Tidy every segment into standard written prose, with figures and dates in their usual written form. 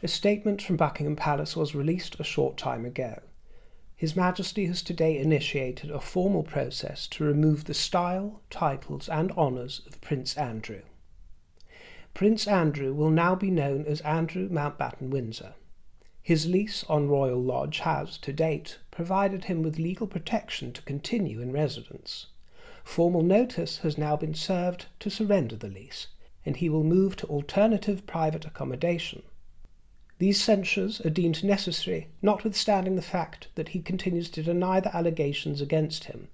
A statement from Buckingham Palace was released a short time ago. His Majesty has today initiated a formal process to remove the style, titles and honours of Prince Andrew. Prince Andrew will now be known as Andrew Mountbatten-Windsor. His lease on Royal Lodge has, to date, provided him with legal protection to continue in residence. Formal notice has now been served to surrender the lease, and he will move to alternative private accommodation. These censures are deemed necessary, notwithstanding the fact that he continues to deny the allegations against him.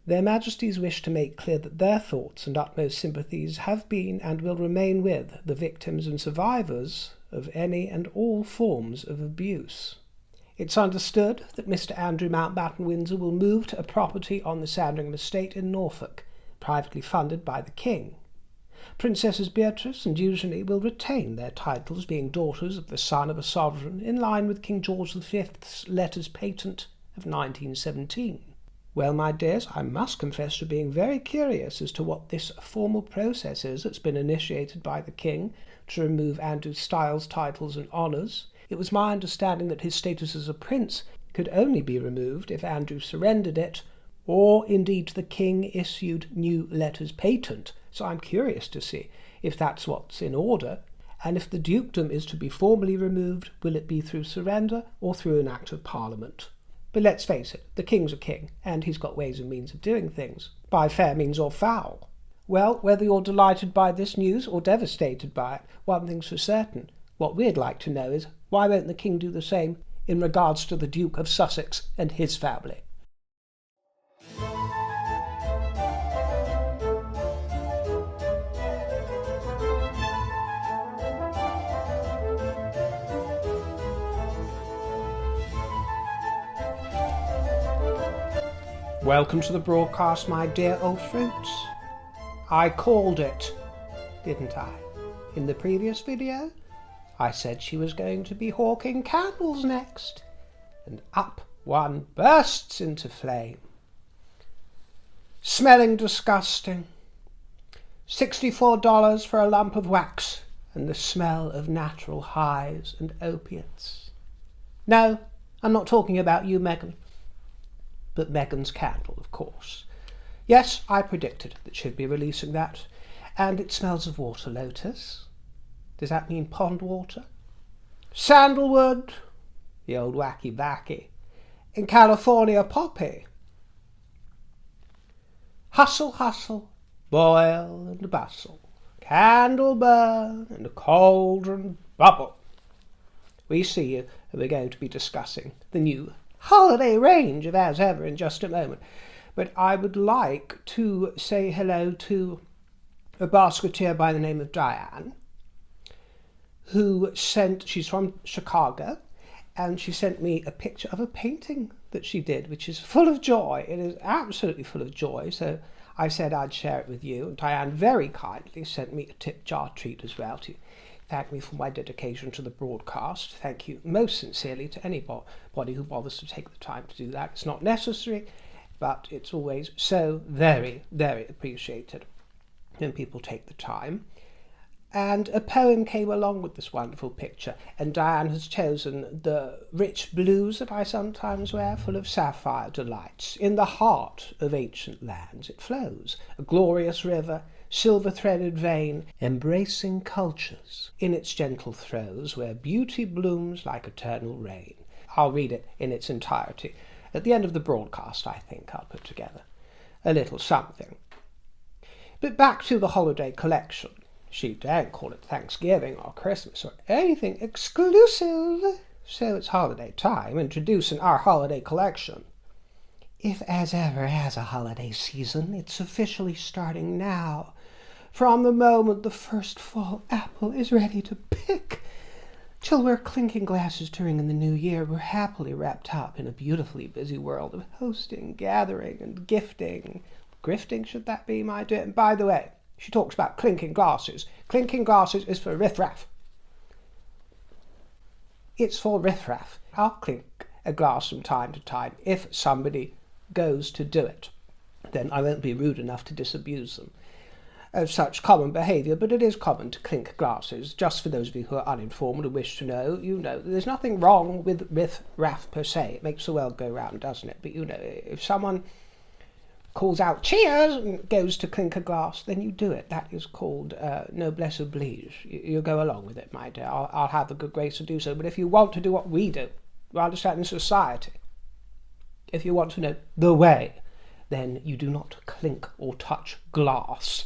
Their Majesties wish to make clear that their thoughts and utmost sympathies have been and will remain with the victims and survivors of any and all forms of abuse. It's understood that Mr. Andrew Mountbatten-Windsor will move to a property on the Sandringham estate in Norfolk, privately funded by the King. Princesses Beatrice and Eugenie will retain their titles, being daughters of the son of a sovereign, in line with King George V's letters patent of 1917. Well, my dears, I must confess to being very curious as to what this formal process is that's been initiated by the King to remove Andrew's styles, titles and honours. It was my understanding that his status as a prince could only be removed if Andrew surrendered it, or indeed the King issued new letters patent. So I'm curious to see if that's what's in order, and if the dukedom is to be formally removed, will it be through surrender or through an act of Parliament? But let's face it, the King's a king, and he's got ways and means of doing things, by fair means or foul. Well, whether you're delighted by this news or devastated by it, one thing's for certain. What we'd like to know is, why won't the King do the same in regards to the Duke of Sussex and his family? Welcome to the broadcast, my dear old fruits. I called it, didn't I? In the previous video, I said she was going to be hawking candles next, and up one bursts into flame. Smelling disgusting. $64 for a lump of wax and the smell of natural highs and opiates. No, I'm not talking about you, Meghan. But Meghan's candle, of course. Yes, I predicted that she'd be releasing that, and it smells of water lotus. Does that mean pond water? Sandalwood, the old wacky backy, and California poppy. Hustle, hustle, boil and bustle, candle burn and a cauldron bubble. We see you, and we're going to be discussing the new holiday range of As Ever in just a moment. But I would like to say hello to a basketeer by the name of Diane, she's from Chicago, and she sent me a picture of a painting that she did, which is full of joy. It is absolutely full of joy, so I said I'd share it with you. And Diane very kindly sent me a tip jar treat as well to thank me for my dedication to the broadcast. Thank you most sincerely to anybody who bothers to take the time to do that. It's not necessary, but it's always so very, very appreciated when people take the time. And a poem came along with this wonderful picture, and Diane has chosen the rich blues that I sometimes wear, full of sapphire delights. In the heart of ancient lands it flows, a glorious river, silver-threaded vein, embracing cultures in its gentle throes, where beauty blooms like eternal rain. I'll read it in its entirety. At the end of the broadcast, I think I'll put together a little something. But back to the holiday collection. She daren't call it Thanksgiving or Christmas or anything exclusive. So it's holiday time, introducing our holiday collection. If As Ever has a holiday season, it's officially starting now. From the moment the first fall apple is ready to pick, till we're clinking glasses to ring in the new year, we're happily wrapped up in a beautifully busy world of hosting, gathering, and gifting. Grifting, should that be, my dear? And by the way, she talks about clinking glasses. Clinking glasses is for riffraff. It's for riffraff. I'll clink a glass from time to time if somebody goes to do it. Then I won't be rude enough to disabuse them. of such common behaviour, but it is common to clink glasses. Just for those of you who are uninformed and wish to know, you know there's nothing wrong with riff-raff per se. It makes the world go round, doesn't it? But you know, if someone calls out cheers and goes to clink a glass, then you do it. That is called noblesse oblige. You go along with it, my dear. I'll have the good grace to do so. But if you want to do what we do, you understand, in society, if you want to know the way, then you do not clink or touch glass.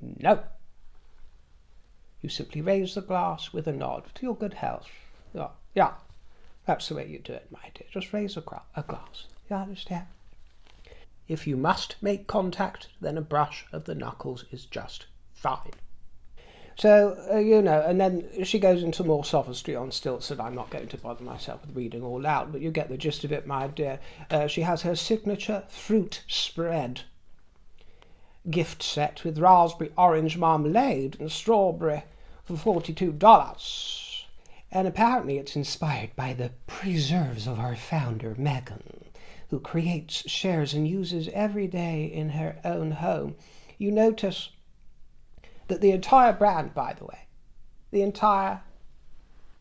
No. You simply raise the glass with a nod to your good health. Yeah, that's the way you do it, my dear. Just raise a glass. You understand? If you must make contact, then a brush of the knuckles is just fine. So, you know, and then she goes into more sophistry on stilts that I'm not going to bother myself with reading all out, but you get the gist of it, my dear. She has her signature fruit spread gift set with raspberry orange marmalade and strawberry for $42. And apparently it's inspired by the preserves of our founder, Meghan, who creates, shares, and uses every day in her own home. You notice that the entire brand, by the way, the entire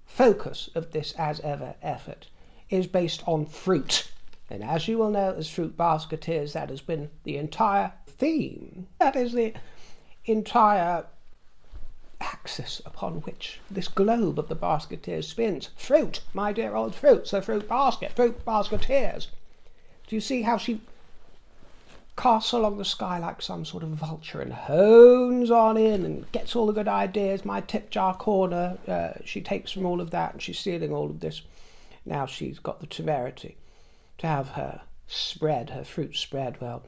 focus of this as ever effort is based on fruit. And as you will know, as fruit basketeers, that has been the entire theme. That is the entire axis upon which this globe of the basketeers spins. Fruit, my dear old fruit. So fruit basketeers. Do you see how she casts along the sky like some sort of vulture and hones on in and gets all the good ideas? My tip jar corner, she takes from all of that, and she's stealing all of this. Now she's got the temerity to have her spread, her fruit spread. Well,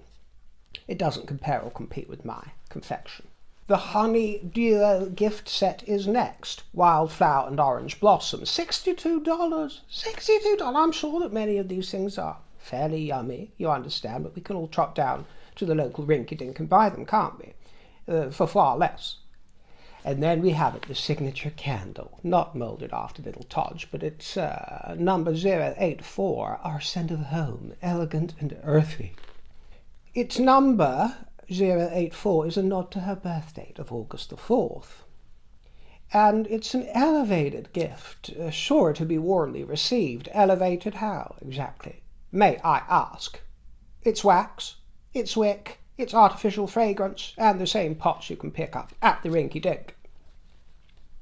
it doesn't compare or compete with my confection. The Honey Duo gift set is next. Wildflower and orange blossom. $62. $62. I'm sure that many of these things are fairly yummy, you understand, but we can all trot down to the local rinky-dink and buy them, can't we? For far less. And then we have it, the signature candle, not moulded after Little Todge, but it's number 084, our scent of home, elegant and earthy. Its number 084 is a nod to her birth date of August the 4th. And it's an elevated gift, sure to be warmly received. Elevated how, exactly? May I ask? It's wax, it's wick, it's artificial fragrance, and the same pots you can pick up at the rinky-dink.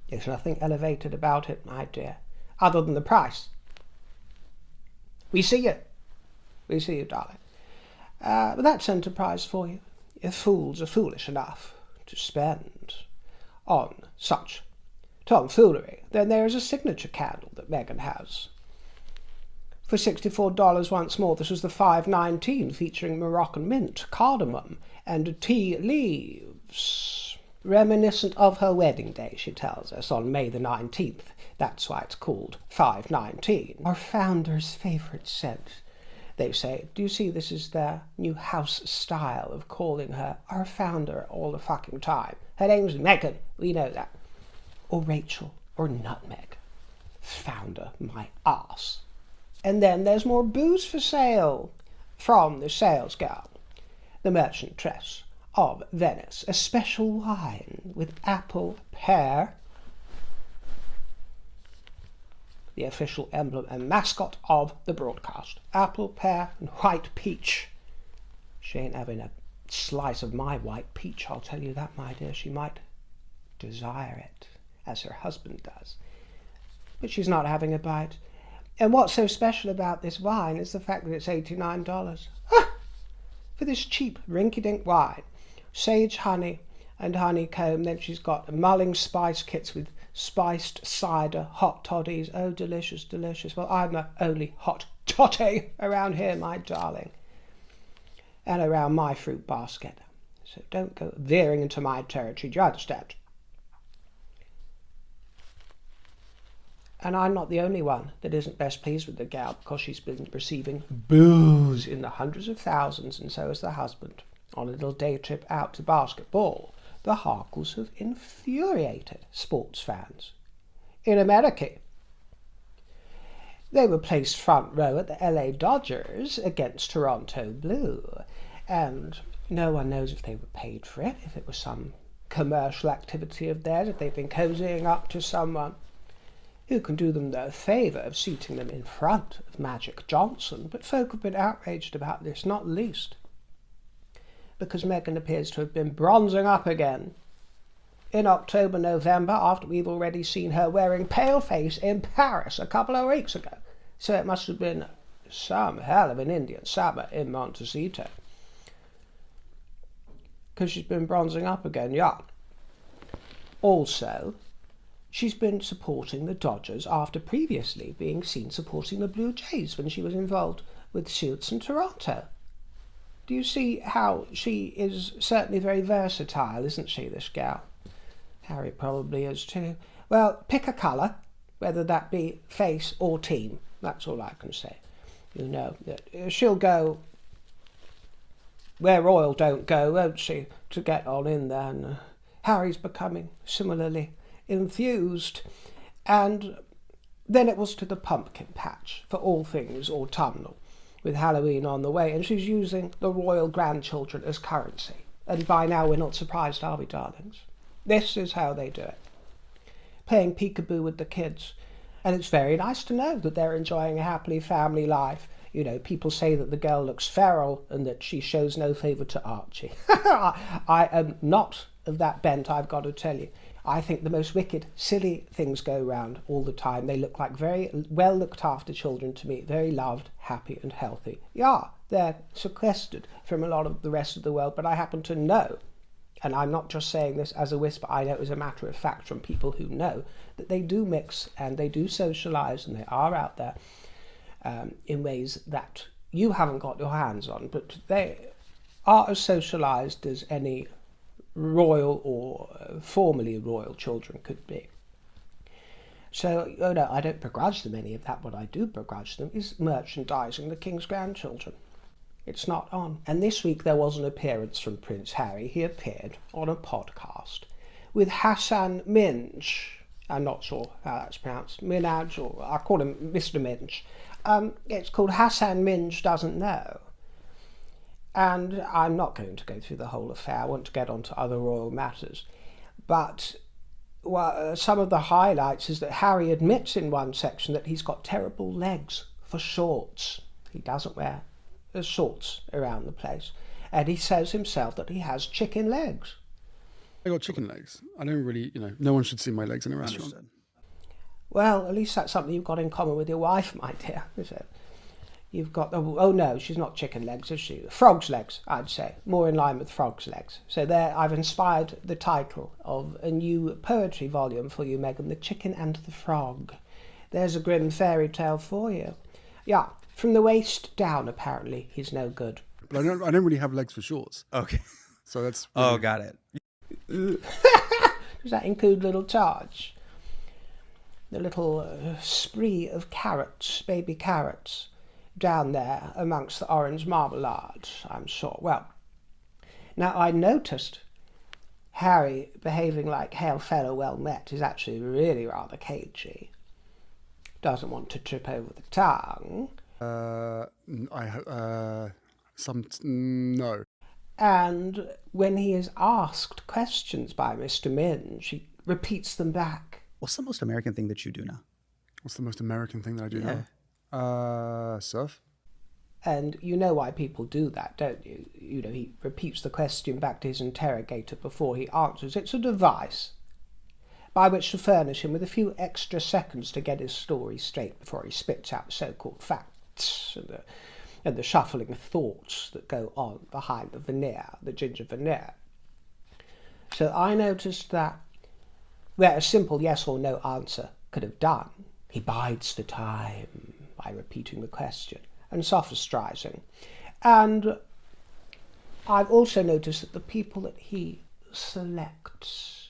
There's nothing elevated about it, my dear, other than the price. We see you, darling. But that's enterprise for you, if fools are foolish enough to spend on such tomfoolery. Then there is a signature candle that Meghan has. For $64 once more. This was the 519 featuring Moroccan mint, cardamom, and tea leaves. Reminiscent of her wedding day, she tells us, on May the 19th. That's why it's called 519. Our founder's favourite scent, they say. Do you see, this is their new house style of calling her our founder all the fucking time. Her name's Meghan, we know that. Or Rachel, or Nutmeg. Founder, my ass. And then there's more booze for sale from the sales girl, the merchantess of Venice. A special wine with apple pear, the official emblem and mascot of the broadcast. Apple, pear, and white peach. She ain't having a slice of my white peach, I'll tell you that, my dear. She might desire it, as her husband does, but she's not having a bite. And what's so special about this wine is the fact that it's $89. For this cheap rinky-dink wine. Sage honey and honeycomb. Then she's got mulling spice kits with spiced cider, hot toddies. Oh, delicious, delicious. Well, I'm the only hot toddy around here, my darling. And around my fruit basket. So don't go veering into my territory, do you understand? And I'm not the only one that isn't best pleased with the gal, because she's been receiving booze in the hundreds of thousands, and so has the husband, on a little day trip out to basketball. The Harkles have infuriated sports fans. In America, they were placed front row at the LA Dodgers against Toronto Blue, and No one knows if they were paid for it, if it was some commercial activity of theirs, if they've been cozying up to someone who can do them the favour of seating them in front of Magic Johnson. But folk have been outraged about this, not least because Meghan appears to have been bronzing up again in October, November, after we've already seen her wearing pale face in Paris a couple of weeks ago. So it must have been some hell of an Indian summer in Montecito, because she's been bronzing up again, yeah. Also, she's been supporting the Dodgers after previously being seen supporting the Blue Jays when she was involved with Shields and Toronto. Do you see how she is certainly very versatile, isn't she, this gal? Harry probably is too. Well, pick a colour, whether that be face or team. That's all I can say. You know, she'll go where royal don't go, won't she, to get on in there. And Harry's becoming similarly enthused. And then it was to the pumpkin patch for all things autumnal, with Halloween on the way, and she's using the royal grandchildren as currency. And by now we're not surprised, are we, darlings? This is how they do it. Playing peekaboo with the kids. And it's very nice to know that they're enjoying a happily family life. You know, people say that the girl looks feral and that she shows no favour to Archie. I am not of that bent, I've got to tell you. I think the most wicked, silly things go round all the time. They look like very well looked after children to me, very loved, happy and healthy. Yeah, they're sequestered from a lot of the rest of the world, but I happen to know, and I'm not just saying this as a whisper, I know as a matter of fact from people who know, that they do mix and they do socialise and they are out there in ways that you haven't got your hands on, but they are as socialised as any royal or formerly royal children could be. So, oh no, I don't begrudge them any of that. What I do begrudge them is merchandising the King's grandchildren. It's not on. And this week there was an appearance from Prince Harry. He appeared on a podcast with Hassan Minj. I'm not sure how that's pronounced. Minaj, or I call him Mr. Minj. It's called Hassan Minj Doesn't Know. And I'm not going to go through the whole affair. I want to get on to other royal matters. But some of the highlights is that Harry admits in one section that he's got terrible legs for shorts. He doesn't wear shorts around the place. And he says himself that he has chicken legs. I got chicken legs. I don't really, no one should see my legs in a restaurant. Understood. Well, at least that's something you've got in common with your wife, my dear, is it? You've got, oh no, she's not chicken legs, is she? Frog's legs, I'd say, more in line with frog's legs. So there, I've inspired the title of a new poetry volume for you, Meghan, The Chicken and the Frog. There's a grim fairy tale for you. Yeah, from the waist down, apparently, he's no good. But I don't really have legs for shorts. Okay. So that's... Really... Oh, got it. Does that include little Targe? The little spree of carrots, baby carrots, down there amongst the orange marmalade, I'm sure. Well, now I noticed Harry behaving like hail fellow well met is actually really rather cagey. Doesn't want to trip over the tongue. No. And when he is asked questions by Mr. Minj, he repeats them back. What's the most American thing that you do now? What's the most American thing that I do now? Surf. And you know why people do that, don't you? You know, he repeats the question back to his interrogator before he answers. It's a device by which to furnish him with a few extra seconds to get his story straight before he spits out the so-called facts and the shuffling thoughts that go on behind the veneer, the ginger veneer. So I noticed that where a simple yes or no answer could have done, he bides the time by repeating the question and sophistrizing. And I've also noticed that the people that he selects,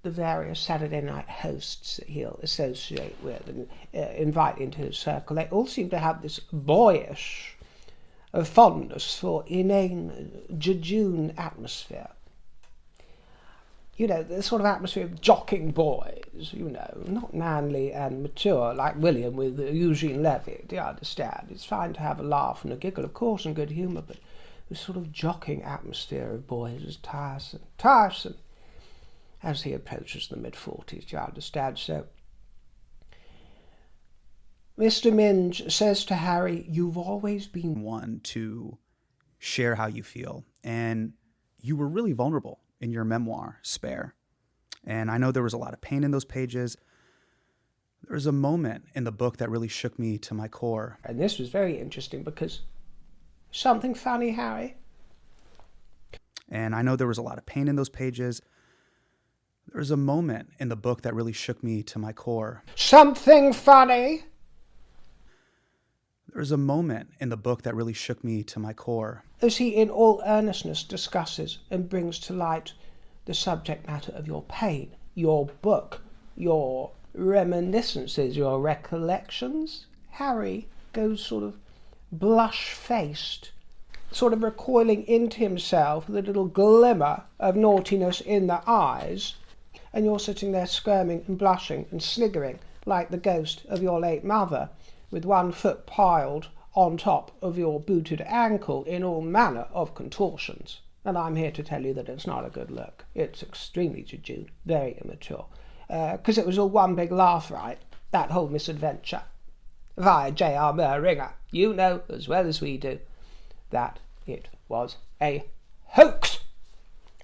the various Saturday night hosts that he'll associate with and invite into his circle, they all seem to have this boyish fondness for inane, jejune atmosphere. You know, the sort of atmosphere of jocking boys, not manly and mature like William with Eugene Levy, do you understand? It's fine to have a laugh and a giggle, of course, and good humour, but The sort of jockeying atmosphere of boys is tiresome, tiresome, as he approaches the mid-40s, you understand. So Mr. Minge says to Harry, you've always been one to share how you feel. And you were really vulnerable in your memoir, Spare. And I know there was a lot of pain in those pages. There was a moment in the book that really shook me to my core. And this was very interesting because something funny, Harry? And I know there was a lot of pain in those pages. There was a moment in the book that really shook me to my core. Something funny? There was a moment in the book that really shook me to my core. As he in all earnestness discusses and brings to light the subject matter of your pain, your book, your reminiscences, your recollections, Harry goes sort of blush-faced, sort of recoiling into himself with a little glimmer of naughtiness in the eyes, and you're sitting there squirming and blushing and sniggering like the ghost of your late mother, with one foot piled on top of your booted ankle in all manner of contortions. And I'm here to tell you that it's not a good look. It's extremely jejune, very immature. Because it was all one big laugh, right? That whole misadventure. Via J.R. Ringer, you know as well as we do that it was a hoax,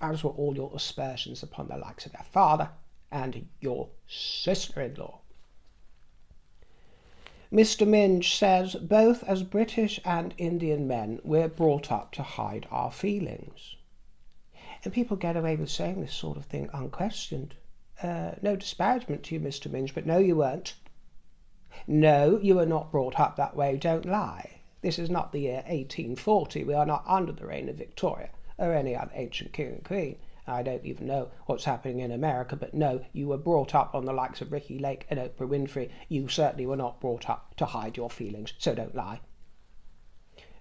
as were all your aspersions upon the likes of your father and your sister-in-law. Mr. Minge says, both as British and Indian men, we're brought up to hide our feelings. And people get away with saying this sort of thing unquestioned. No disparagement to you, Mr. Minge, but no, you weren't. No, you were not brought up that way, don't lie. This is not the year 1840. We are not under the reign of Victoria or any other ancient king and queen. I don't even know what's happening in America, but no, you were brought up on the likes of Ricky Lake and Oprah Winfrey. You certainly were not brought up to hide your feelings, so don't lie.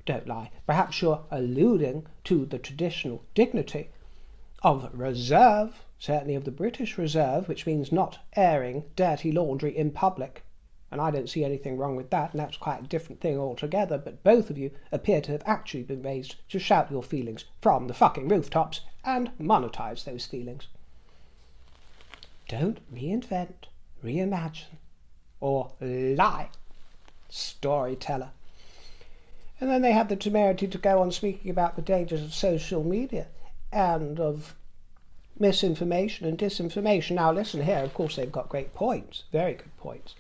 Don't lie. Perhaps you're alluding to the traditional dignity of reserve, certainly of the British Reserve, which means not airing dirty laundry in public. And I don't see anything wrong with that, and that's quite a different thing altogether, but both of you appear to have actually been raised to shout your feelings from the fucking rooftops and monetize those feelings. Don't reinvent, reimagine, or lie, storyteller. And then they had the temerity to go on speaking about the dangers of social media and of misinformation and disinformation. Now listen here, of course they've got great points, very good points,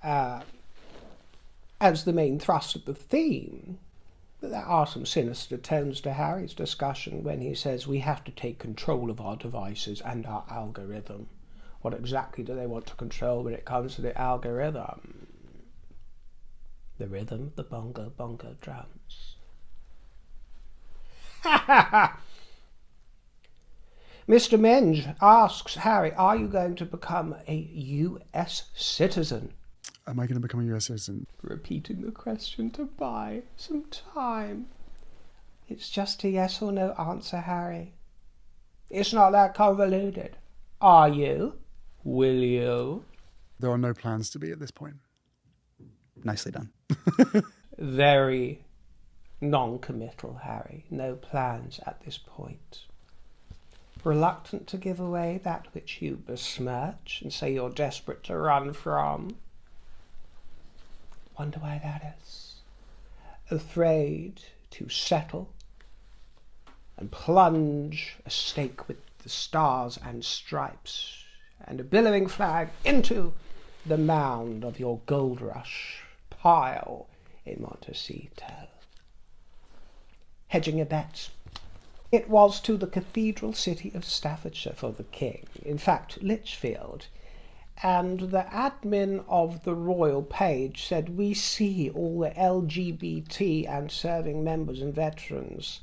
as the main thrust of the theme. But there are some sinister tones to Harry's discussion when he says we have to take control of our devices and our algorithm. What exactly do they want to control when it comes to the algorithm? The rhythm of the bongo bongo drums. Ha ha ha! Mr. Minge asks Harry, are you going to become a US citizen? Am I going to become a US citizen? Repeating the question to buy some time. It's just a yes or no answer, Harry. It's not that convoluted. Are you? Will you? There are no plans to be at this point. Nicely done. Very non-committal, Harry. No plans at this point. Reluctant to give away that which you besmirch and say you're desperate to run from. Wonder why that is. Afraid to settle and plunge a stake with the stars and stripes and a billowing flag into the mound of your gold rush pile in Montecito. Hedging your bets. It was to the cathedral city of Staffordshire for the king, in fact Lichfield, and the admin of the royal page said, we see all the LGBT and serving members and veterans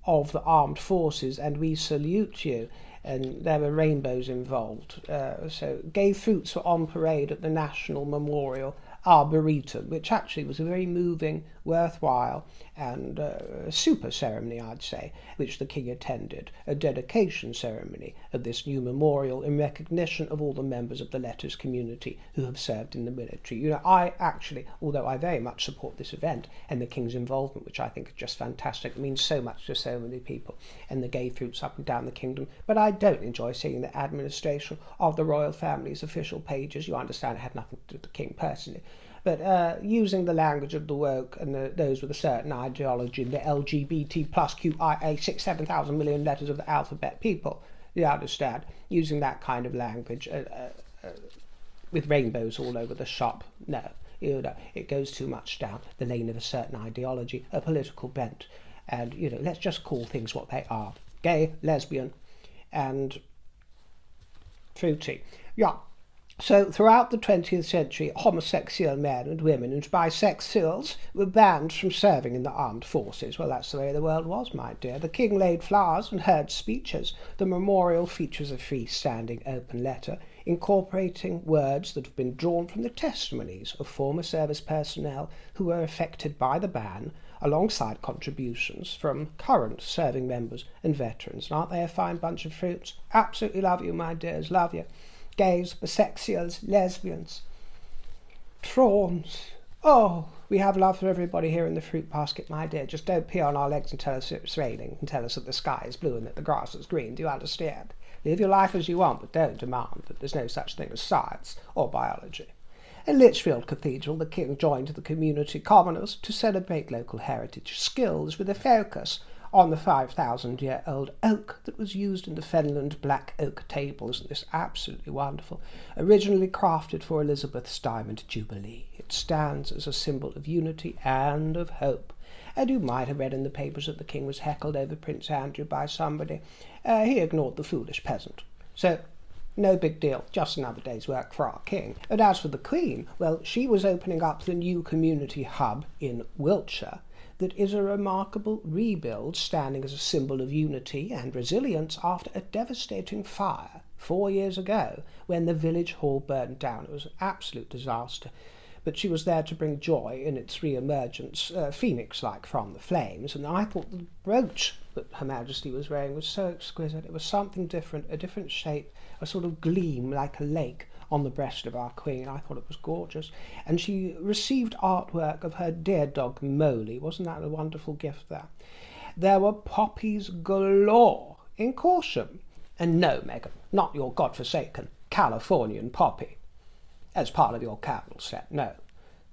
of the armed forces and we salute you. and there were rainbows involved. So gay fruits were on parade at the National Memorial Arboretum, which actually was a very moving, worthwhile, and super ceremony, I'd say, which the king attended, a dedication ceremony of this new memorial in recognition of all the members of the letters community who have served in the military. You know, I actually, although I very much support this event and the king's involvement, which I think is just fantastic, it means so much to so many people, and the gay fruits up and down the kingdom, but I don't enjoy seeing the administration of the royal family's official pages. You understand it had nothing to do with the king personally. But using the language of the woke and those with a certain ideology, the LGBT plus QIA 7,000 million letters of the alphabet people, you understand, using that kind of language with rainbows all over the shop, no, you know, it goes too much down the lane of a certain ideology, a political bent, and, you know, let's just call things what they are: gay, lesbian, and fruity. Yeah. So throughout the 20th century, homosexual men and women and bisexuals were banned from serving in the armed forces. Well, that's the way the world was, my dear. The king laid flowers and heard speeches. The memorial features a freestanding open letter incorporating words that have been drawn from the testimonies of former service personnel who were affected by the ban, alongside contributions from current serving members and veterans. And aren't they a fine bunch of fruits? Absolutely love you, my dears, love you. Gays, bisexuals, lesbians, trans. Oh, we have love for everybody here in the fruit basket, my dear. Just don't pee on our legs and tell us it's raining, and tell us that the sky is blue and that the grass is green. Do you understand? Live your life as you want, but don't demand that there's no such thing as science or biology. In Lichfield Cathedral, the king joined the community commoners to celebrate local heritage skills with a focus on the 5,000-year-old oak that was used in the Fenland black oak tables. And this absolutely wonderful, originally crafted for Elizabeth's Diamond Jubilee. It stands as a symbol of unity and of hope. And you might have read in the papers that the king was heckled over Prince Andrew by somebody. He ignored the foolish peasant. So, no big deal, just another day's work for our king. And as for the Queen, well, she was opening up the new community hub in Wiltshire, that is a remarkable rebuild standing as a symbol of unity and resilience after a devastating fire 4 years ago when the village hall burned down. It was an absolute disaster. But she was there to bring joy in its re-emergence, phoenix-like from the flames, and I thought the brooch that Her Majesty was wearing was so exquisite. It was something different, a different shape, a sort of gleam like a lake on the breast of our queen. I thought it was gorgeous. And she received artwork of her dear dog Molly. Wasn't that a wonderful gift there? There were poppies galore in Corsham. And no, Meghan, not your godforsaken Californian poppy as part of your capital set. No,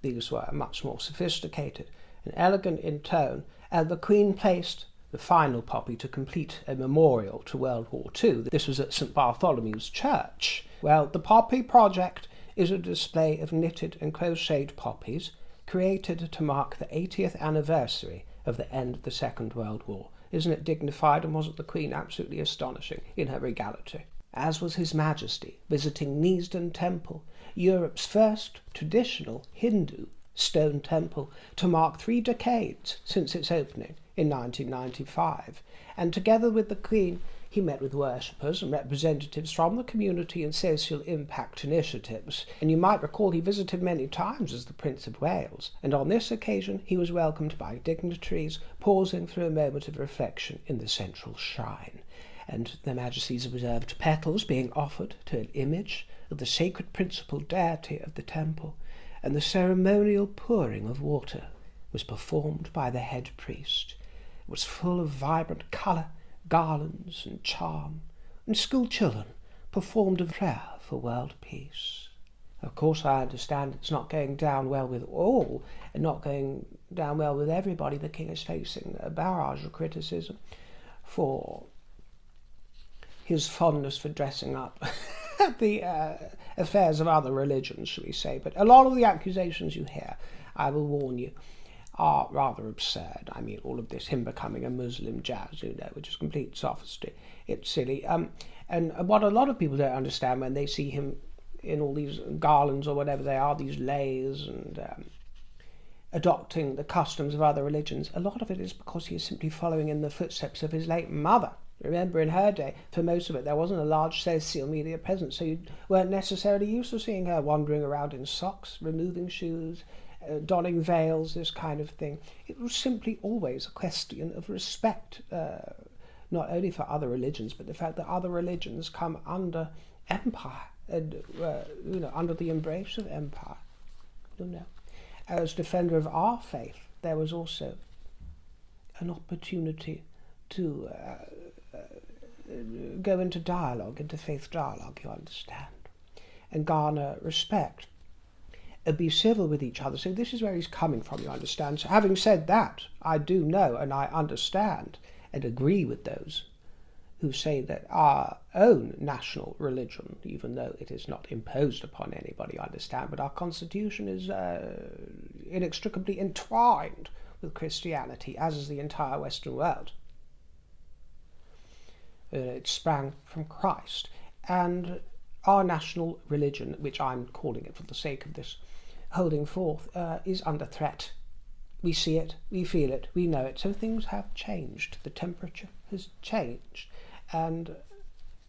these were much more sophisticated and elegant in tone, and the Queen placed the final poppy to complete a memorial to World War II. This was at St Bartholomew's Church. Well, the Poppy Project is a display of knitted and crocheted poppies created to mark the 80th anniversary of the end of the Second World War. Isn't it dignified, and wasn't the Queen absolutely astonishing in her regality? As was His Majesty visiting Neasden Temple, Europe's first traditional Hindu stone temple, to mark 3 decades since its opening in 1995. And together with the Queen, he met with worshippers and representatives from the community and social impact initiatives. And you might recall he visited many times as the Prince of Wales, and on this occasion he was welcomed by dignitaries, pausing for a moment of reflection in the central shrine, and Their Majesty's observed petals being offered to an image of the sacred principal deity of the temple, and the ceremonial pouring of water was performed by the head priest. It was full of vibrant colour, garlands and charm, and school children performed a prayer for world peace. Of course, I understand it's not going down well with all, and not going down well with everybody. The king is facing a barrage of criticism for his fondness for dressing up the affairs of other religions, shall we say. But a lot of the accusations you hear, I will warn you, are rather absurd. I mean, all of this, him becoming a Muslim jazz, which is complete sophistry. It's silly. And what a lot of people don't understand when they see him in all these garlands or whatever they are, these leis, and adopting the customs of other religions, a lot of it is because he is simply following in the footsteps of his late mother, Remember, in her day, for most of it, there wasn't a large social media presence, so you weren't necessarily used to seeing her wandering around in socks, removing shoes, donning veils, this kind of thing. It was simply always a question of respect, not only for other religions, but the fact that other religions come under empire and under the embrace of empire. As defender of our faith, there was also an opportunity to go into dialogue, into faith dialogue, you understand, and garner respect, and be civil with each other. So this is where he's coming from, you understand. So having said that, I do know and I understand and agree with those who say that our own national religion, even though it is not imposed upon anybody, I understand, but our constitution is inextricably entwined with Christianity, as is the entire Western world. It sprang from Christ, and our national religion, which I'm calling it for the sake of this holding forth, is under threat. We see it, we feel it, we know it. So things have changed. The temperature has changed, and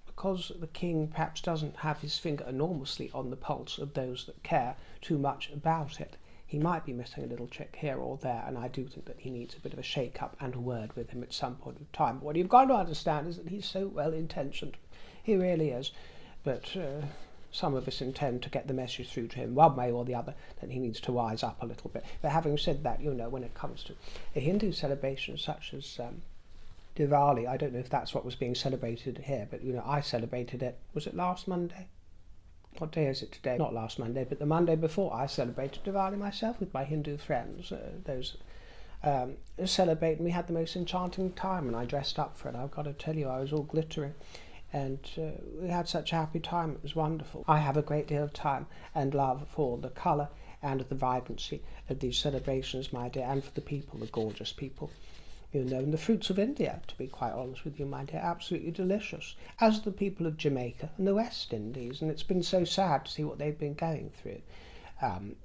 because the king perhaps doesn't have his finger enormously on the pulse of those that care too much about it, he might be missing a little trick here or there, and I do think that he needs a bit of a shake-up and a word with him at some point in time. But what you've got to understand is that he's so well-intentioned. He really is. But some of us intend to get the message through to him one way or the other, that he needs to wise up a little bit. But having said that, when it comes to a Hindu celebration such as Diwali, I don't know if that's what was being celebrated here, but I celebrated it. Was it last Monday? What day is it today? Not last Monday, but the Monday before. I celebrated Diwali myself with my Hindu friends. Those celebrate, and we had the most enchanting time, and I dressed up for it. I've got to tell you, I was all glittering, and we had such a happy time. It was wonderful. I have a great deal of time and love for the colour and the vibrancy of these celebrations, my dear, and for the people, the gorgeous people. And the fruits of India, to be quite honest with you, my dear, absolutely delicious, as the people of Jamaica and the West Indies, and it's been so sad to see what they've been going through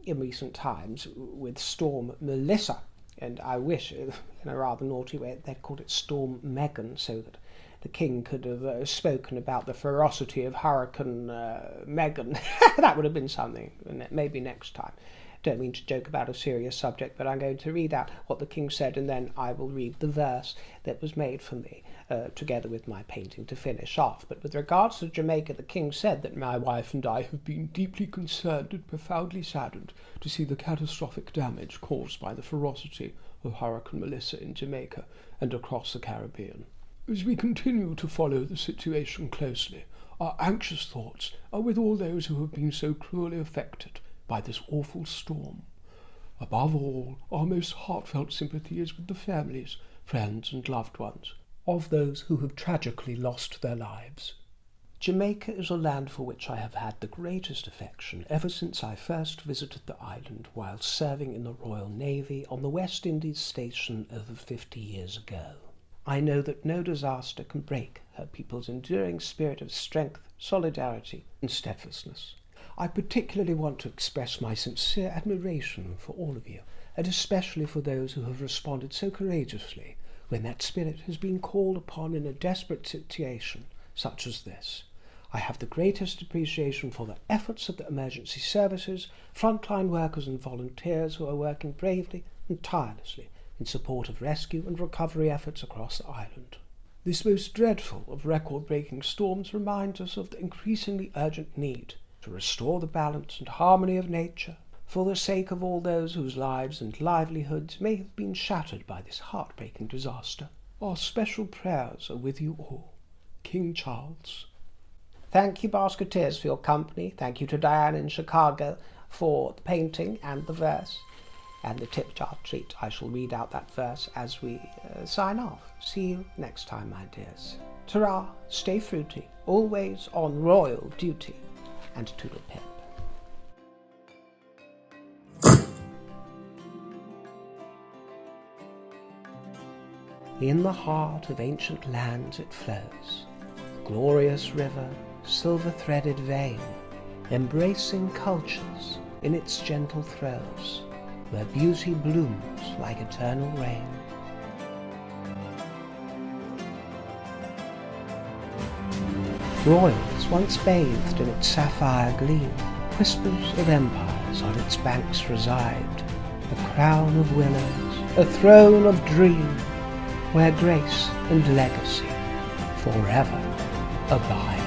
in recent times with Storm Melissa, and I wish, in a rather naughty way, they'd called it Storm Meghan, so that the king could have spoken about the ferocity of Hurricane Meghan. That would have been something, maybe next time. Don't mean to joke about a serious subject, but I'm going to read out what the king said, and then I will read the verse that was made for me, together with my painting to finish off. But with regards to Jamaica, the king said that my wife and I have been deeply concerned and profoundly saddened to see the catastrophic damage caused by the ferocity of Hurricane Melissa in Jamaica and across the Caribbean. As we continue to follow the situation closely, our anxious thoughts are with all those who have been so cruelly affected by this awful storm. Above all, our most heartfelt sympathy is with the families, friends and loved ones of those who have tragically lost their lives. Jamaica is a land for which I have had the greatest affection ever since I first visited the island while serving in the Royal Navy on the West Indies station over 50 years ago. I know that no disaster can break her people's enduring spirit of strength, solidarity and steadfastness. I particularly want to express my sincere admiration for all of you, and especially for those who have responded so courageously when that spirit has been called upon in a desperate situation such as this. I have the greatest appreciation for the efforts of the emergency services, frontline workers and volunteers who are working bravely and tirelessly in support of rescue and recovery efforts across the island. This most dreadful of record-breaking storms reminds us of the increasingly urgent need to restore the balance and harmony of nature for the sake of all those whose lives and livelihoods may have been shattered by this heartbreaking disaster. Our special prayers are with you all. King Charles. Thank you, Basketeers, for your company. Thank you to Diane in Chicago for the painting and the verse and the tip jar treat. I shall read out that verse as we sign off. See you next time, my dears. Ta-ra, stay fruity, always on royal duty, and toodle pip. In the heart of ancient lands it flows, a glorious river, silver-threaded vein, embracing cultures in its gentle throes, where beauty blooms like eternal rain. Royals once bathed in its sapphire gleam, whispers of empires on its banks reside, a crown of willows, a throne of dream, where grace and legacy forever abide.